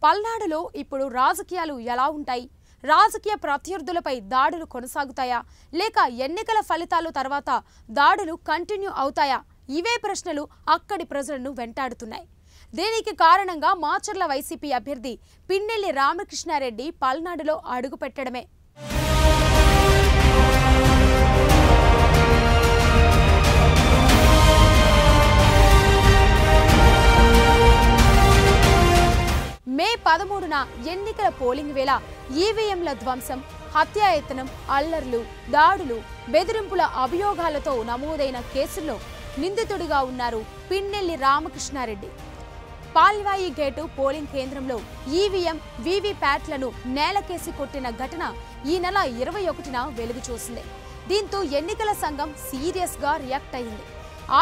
పల్నాడులో ఇప్పుడు రాజకీయాలు ఎలా ఉంటాయి? రాజకీయ ప్రత్యర్థులపై దాడులు కొనసాగుతాయా లేక ఎన్నికల ఫలితాల తర్వాత దాడులు కంటిన్యూ అవుతాయా? ఇవే ప్రశ్నలు అక్కడి ప్రజలను వెంటాడుతున్నాయి. దీనికి కారణంగా మాచర్ల వైసీపీ అభ్యర్థి పిన్నెల్లి రామకృష్ణారెడ్డి పల్నాడులో అడుగుపెట్టడమే. మే 13న ఎన్నికల పోలింగ్ వేళ ఈవీఎంల ధ్వంసం, హత్యాయత్నం, అల్లర్లు, దాడులు, బెదిరింపుల అభియోగాలతో నమోదైన కేసుల్లో నిందితుడిగా ఉన్నారు పిన్నెల్లి రామకృష్ణారెడ్డి. పాల్వాయి గేటు పోలింగ్ కేంద్రంలో ఈవీఎం, వీవీప్యాట్లను నేలకేసి కొట్టిన ఘటన ఈ నెల 21న వెలుగు చూసింది. దీంతో ఎన్నికల సంఘం సీరియస్గా రియాక్ట్ అయింది.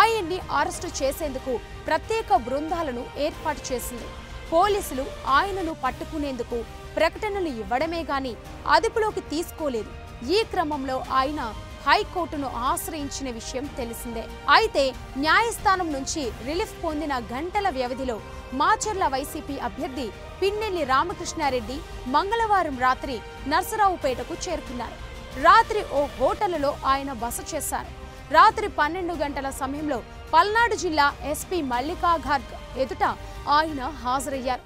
ఆయన్ని అరెస్టు చేసేందుకు ప్రత్యేక బృందాలను ఏర్పాటు చేసింది. పోలీసులు ఆయనను పట్టుకునేందుకు ప్రకటనలు ఇవ్వడమే గాని అదుపులోకి తీసుకోలేదు. ఈ క్రమంలో ఆయన హైకోర్టును ఆశ్రయించిన విషయం తెలిసిందే. అయితే న్యాయస్థానం నుంచి రిలీఫ్ పొందిన గంటల వ్యవధిలో మాచర్ల వైసీపీ అభ్యర్థి పిన్నెల్లి రామకృష్ణారెడ్డి మంగళవారం రాత్రి నర్సరావుపేటకు చేరుకున్నారు. రాత్రి ఓ హోటలులో ఆయన బస చేశారు. రాత్రి 12 గంటల సమయంలో పల్నాడు జిల్లా ఎస్పీ మల్లికా ఘార్గ్ ఎదుట ఆయన హాజరయ్యారు.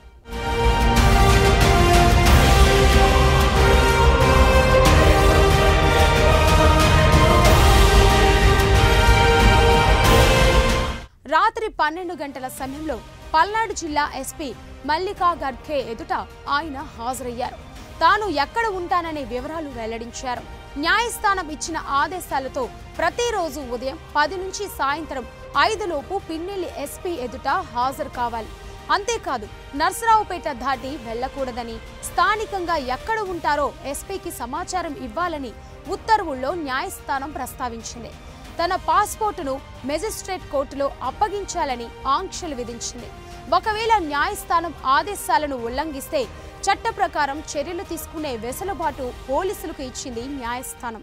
రాత్రి 12 గంటల సమయంలో పల్నాడు జిల్లా ఎస్పీ మల్లికా ఘార్గ్ ఎదుట ఆయన హాజరయ్యారు. తాను ఎక్కడ ఉంటాననే వివరాలు వెల్లడించారు. న్యాయస్థానం ఇచ్చిన ఆదేశాలతో ప్రతిరోజు ఉదయం 10 నుంచి సాయంత్రం 5 లోపు పిన్నెల్లి ఎస్పీ ఎదుట హాజరు కావాలి. అంతేకాదు, నర్సరావుపేట దాటి వెళ్లకూడదని, స్థానికంగా ఎక్కడ ఉంటారో ఎస్పీకి సమాచారం ఇవ్వాలని ఉత్తర్వుల్లో న్యాయస్థానం ప్రస్తావించింది. తన పాస్పోర్టును మెజిస్ట్రేట్ కోర్టులో అప్పగించాలని ఆంక్షలు విధించింది. ఒకవేళ న్యాయస్థానం ఆదేశాలను ఉల్లంఘిస్తే చట్ట ప్రకారం చర్యలు తీసుకునే వెసులుబాటు పోలీసులకు ఇచ్చింది న్యాయస్థానం.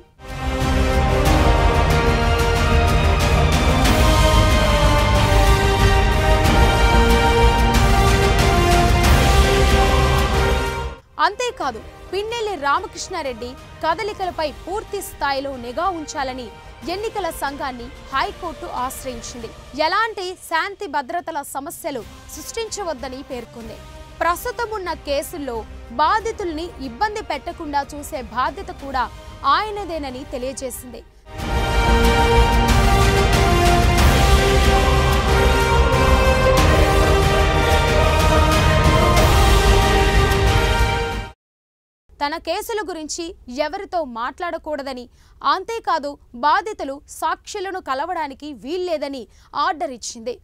అంతేకాదు, పిన్నెల్లి రామకృష్ణారెడ్డి కదలికలపై పూర్తి స్థాయిలో నిఘా ఉంచాలని ఎన్నికల సంఘాన్ని హైకోర్టు ఆశ్రయించింది. ఎలాంటి శాంతి భద్రతల సమస్యలు సృష్టించవద్దని పేర్కొంది. ప్రస్తుతం ఉన్న కేసుల్లో బాధితుల్ని ఇబ్బంది పెట్టకుండా చూసే బాధ్యత కూడా ఆయనదేనని తెలియజేసింది. తన కేసుల గురించి ఎవరితో మాట్లాడకూడదని, అంతేకాదు బాధితులు సాక్షులను కలవడానికి వీల్లేదని ఆర్డర్ ఇచ్చింది.